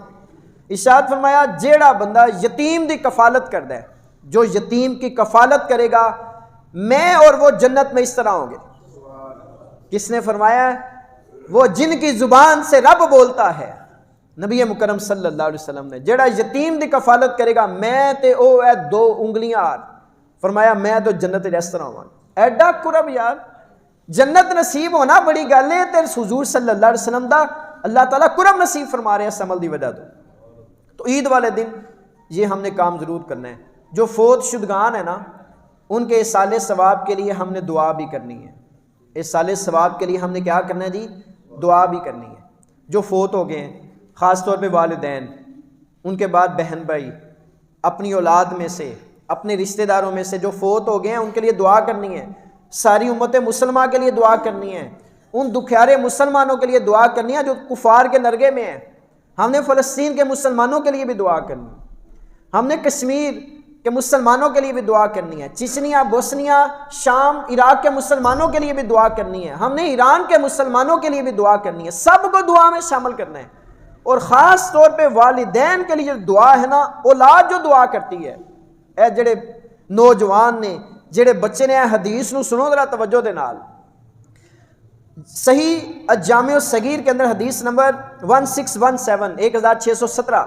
ارشاد فرمایا جیڑا بندہ یتیم دی کفالت کردا ہے، جو یتیم کی کفالت کرے گا میں اور وہ جنت میں اس طرح ہوں گے. کس نے فرمایا ہے؟ وہ جن کی زبان سے رب بولتا ہے، نبی مکرم صلی اللہ علیہ وسلم نے. جیڑا یتیم دی کفالت کرے گا میں تے او اے 2 انگلیاں، فرمایا میں تو جنت اس طرح ہوں. ایڈا قرب یار، جنت نصیب ہونا بڑی گل ہے. تے حضور صلی اللہ علیہ وسلم دا اللہ تعالیٰ قرب نصیب فرما رہے ہیں اس عمل دی وجہ تو عید والے دن یہ ہم نے کام ضرور کرنا ہے. جو فوت شدگان ہے نا ان کے اصالے ثواب کے لیے ہم نے دعا بھی کرنی ہے. اس سال ثواب کے لیے ہم نے کیا کرنا ہے جی؟ دعا بھی کرنی ہے۔ جو فوت ہو گئے ہیں، خاص طور پہ والدین، ان کے بعد بہن بھائی، اپنی اولاد میں سے، اپنے رشتہ داروں میں سے جو فوت ہو گئے ہیں ان کے لیے دعا کرنی ہے۔ ساری امت مسلمہ کے لیے دعا کرنی ہے۔ ان دکھیارے مسلمانوں کے لیے دعا کرنی ہے جو کفار کے نرغے میں ہیں۔ ہم نے فلسطین کے مسلمانوں کے لیے بھی دعا کرنی ہے۔ ہم نے کشمیر کے مسلمانوں کے لیے بھی دعا کرنی ہے۔ چچنیا، بوسنیا، شام، عراق کے مسلمانوں کے لیے بھی دعا کرنی ہے۔ ہم نے ایران کے مسلمانوں کے لیے بھی دعا کرنی ہے۔ سب کو دعا میں شامل کرنا ہے، اور خاص طور پہ والدین کے لیے دعا ہے نا، اولاد جو دعا کرتی ہے۔ اے جڑے نوجوان نے، جڑے بچے نے، حدیث نو سنو ذرا توجہ دے نال۔ صحیح الجامع الصغیر کے اندر حدیث نمبر 1617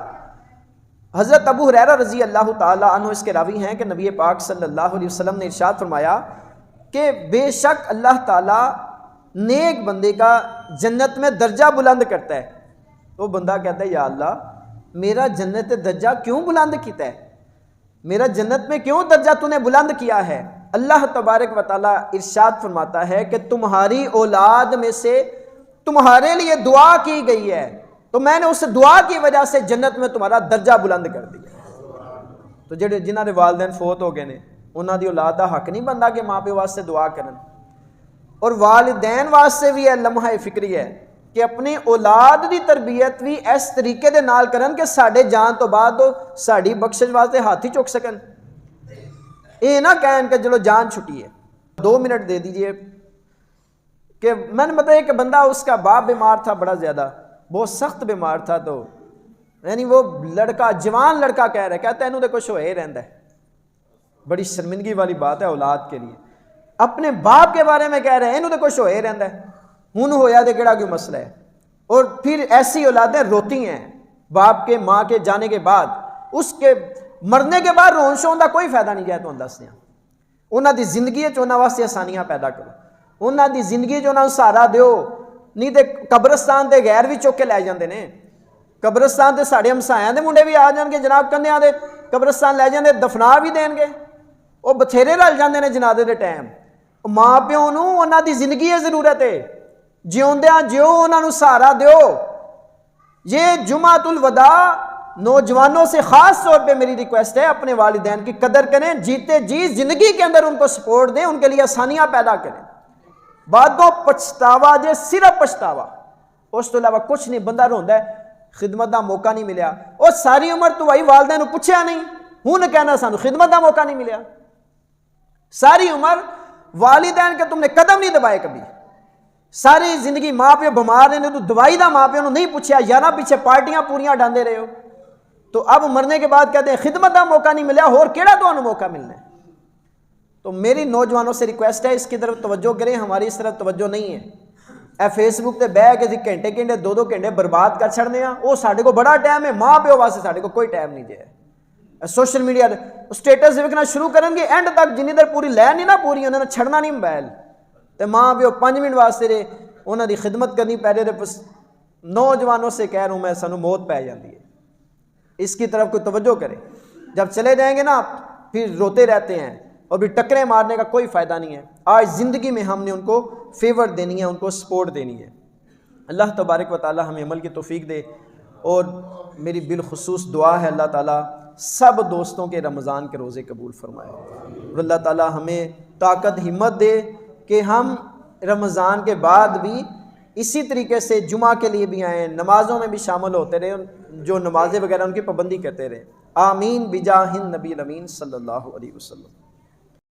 حضرت ابو ہریرہ رضی اللہ تعالی عنہ اس کے راوی ہیں کہ نبی پاک صلی اللہ علیہ وسلم نے ارشاد فرمایا کہ بے شک اللہ تعالیٰ نیک بندے کا جنت میں درجہ بلند کرتا ہے۔ تو بندہ کہتا ہے یا اللہ میرا جنت درجہ کیوں بلند کیتا ہے؟ میرا جنت میں کیوں درجہ تو نے بلند کیا ہے؟ اللہ تبارک و تعالیٰ ارشاد فرماتا ہے کہ تمہاری اولاد میں سے تمہارے لیے دعا کی گئی ہے، تو میں نے اس دعا کی وجہ سے جنت میں تمہارا درجہ بلند کر دیا۔ تو جڑے جنہاں دے والدین فوت ہو گئے نے، انہاں دی اولاد دا حق نہیں بنتا کہ ماں پیو واسطے دعا کرن۔ اور والدین واسطے بھی ہے لمحہ فکری ہے کہ اپنی اولاد دی تربیت بھی اس طریقے دے نال کرن کہ ساڈے جان تو بعد ساڈی بخشش واسطے ہاتھ ہی چک سکن۔ یہ نہ کہن کہ چلو جان چھٹی ہے، 2 منٹ دے دیجئے۔ کہ میں نے بتایا کہ بندہ، اس کا باپ بیمار تھا بڑا زیادہ، بہت سخت بیمار تھا، تو یعنی وہ لڑکا، جوان لڑکا کہہ رہا ہے، کہتا ہے انہوں نے کچھ ہوئے رہندا ہے۔ بڑی شرمندگی والی بات ہے اولاد کے لیے، اپنے باپ کے بارے میں کہہ رہے ہیں انہوں نے کچھ ہوئے رہندا ہے، ہن ہویا دے کیڑا کوئی مسئلہ ہے۔ اور پھر ایسی اولادیں روتی ہیں باپ کے، ماں کے جانے کے بعد، اس کے مرنے کے بعد رون شون دا کوئی فائدہ نہیں جائے۔ تو دسدے ہیں انہاں دی زندگی وچ انہاں واسطے آسانیاں پیدا کرو، انہاں دی زندگی وچ انہاں نوں سہارا دیو، نہیں تے قبرستان تے غیر بھی چک کے لے جاندے نے۔ قبرستان تے ساڈے ہمسایاں دے منڈے بھی آ جان گے جناب، کندیاں دے قبرستان لے جاندے، دفنا بھی دین گے، وہ بتھیرے رل جاندے نے جنازے دے ٹائم۔ ماں پیو نوں انہاں دی زندگی ہے ضرورت ہے، جیوندیاں جیو انہاں نوں سہارا دیو۔ یہ جمعۃ الوداع نوجوانوں سے خاص طور پہ میری ریکویسٹ ہے، اپنے والدین کی قدر کریں، جیتے جی زندگی کے اندر ان کو سپورٹ دیں، ان کے لیے آسانیاں پیدا کریں۔ بعدوں پچھتاوا جے، صرف پچھتاوا، اس تو علاوہ کچھ نہیں۔ بندہ روندا ہے خدمت دا موقع نہیں ملیا، اور ساری عمر تو بھائی والدین نوں پوچھیا نہیں، ہن کہنا سانوں خدمت دا موقع نہیں ملیا۔ ساری عمر والدین کے تم نے قدم نہیں دبائے کبھی، ساری زندگی ماں پیو بیمار رہے تو دوائی دا ماں پیو نوں نہیں پوچھیا، یاراں پیچھے پارٹیاں پوریاں ڈاندے رہے ہو، تو اب مرنے کے بعد کہتے ہیں خدمت دا موقع نہیں ملیا، اور کیڑا تانوں موقع ملنا ہے؟ تو میری نوجوانوں سے ریکویسٹ ہے اس کی طرف توجہ کریں، ہماری اس طرف توجہ نہیں ہے۔ اے فیس بک تے بہ کے گھنٹے 2 گھنٹے برباد کر چھڑنے ہاں، وہ ساڈے کو بڑا ٹائم ہے، ماں پیو واسطے ساڈے کو کوئی ٹائم نہیں جے۔ سوشل میڈیا سٹیٹس وکھنا شروع کرن گے، اینڈ تک جنی دیر پوری لے نہیں نا پوری، انہوں نے چھڑنا نہیں موبائل، تے ماں پیو 5 منٹ واسطے رہے انہوں دی خدمت کرنی پہ رہے۔ نوجوانوں سے کہہ رہا ہوں میں، سانوں موت پہ جاندی ہے، اس کی طرف کوئی توجہ کرے۔ جب چلے جائیں گے نا پھر روتے رہتے ہیں، اور بھی ٹکریں مارنے کا کوئی فائدہ نہیں ہے۔ آج زندگی میں ہم نے ان کو فیور دینی ہے، ان کو سپورٹ دینی ہے۔ اللہ تبارک و تعالی ہمیں عمل کی توفیق دے، اور میری بالخصوص دعا ہے اللہ تعالی سب دوستوں کے رمضان کے روزے قبول فرمائے، اور اللہ تعالی ہمیں طاقت ہمت دے کہ ہم رمضان کے بعد بھی اسی طریقے سے جمعہ کے لیے بھی آئیں، نمازوں میں بھی شامل ہوتے رہے، جو نمازیں وغیرہ ان کی پابندی کرتے رہے۔ آمین بجاہ النبی الامین صلی اللہ علیہ وسلم۔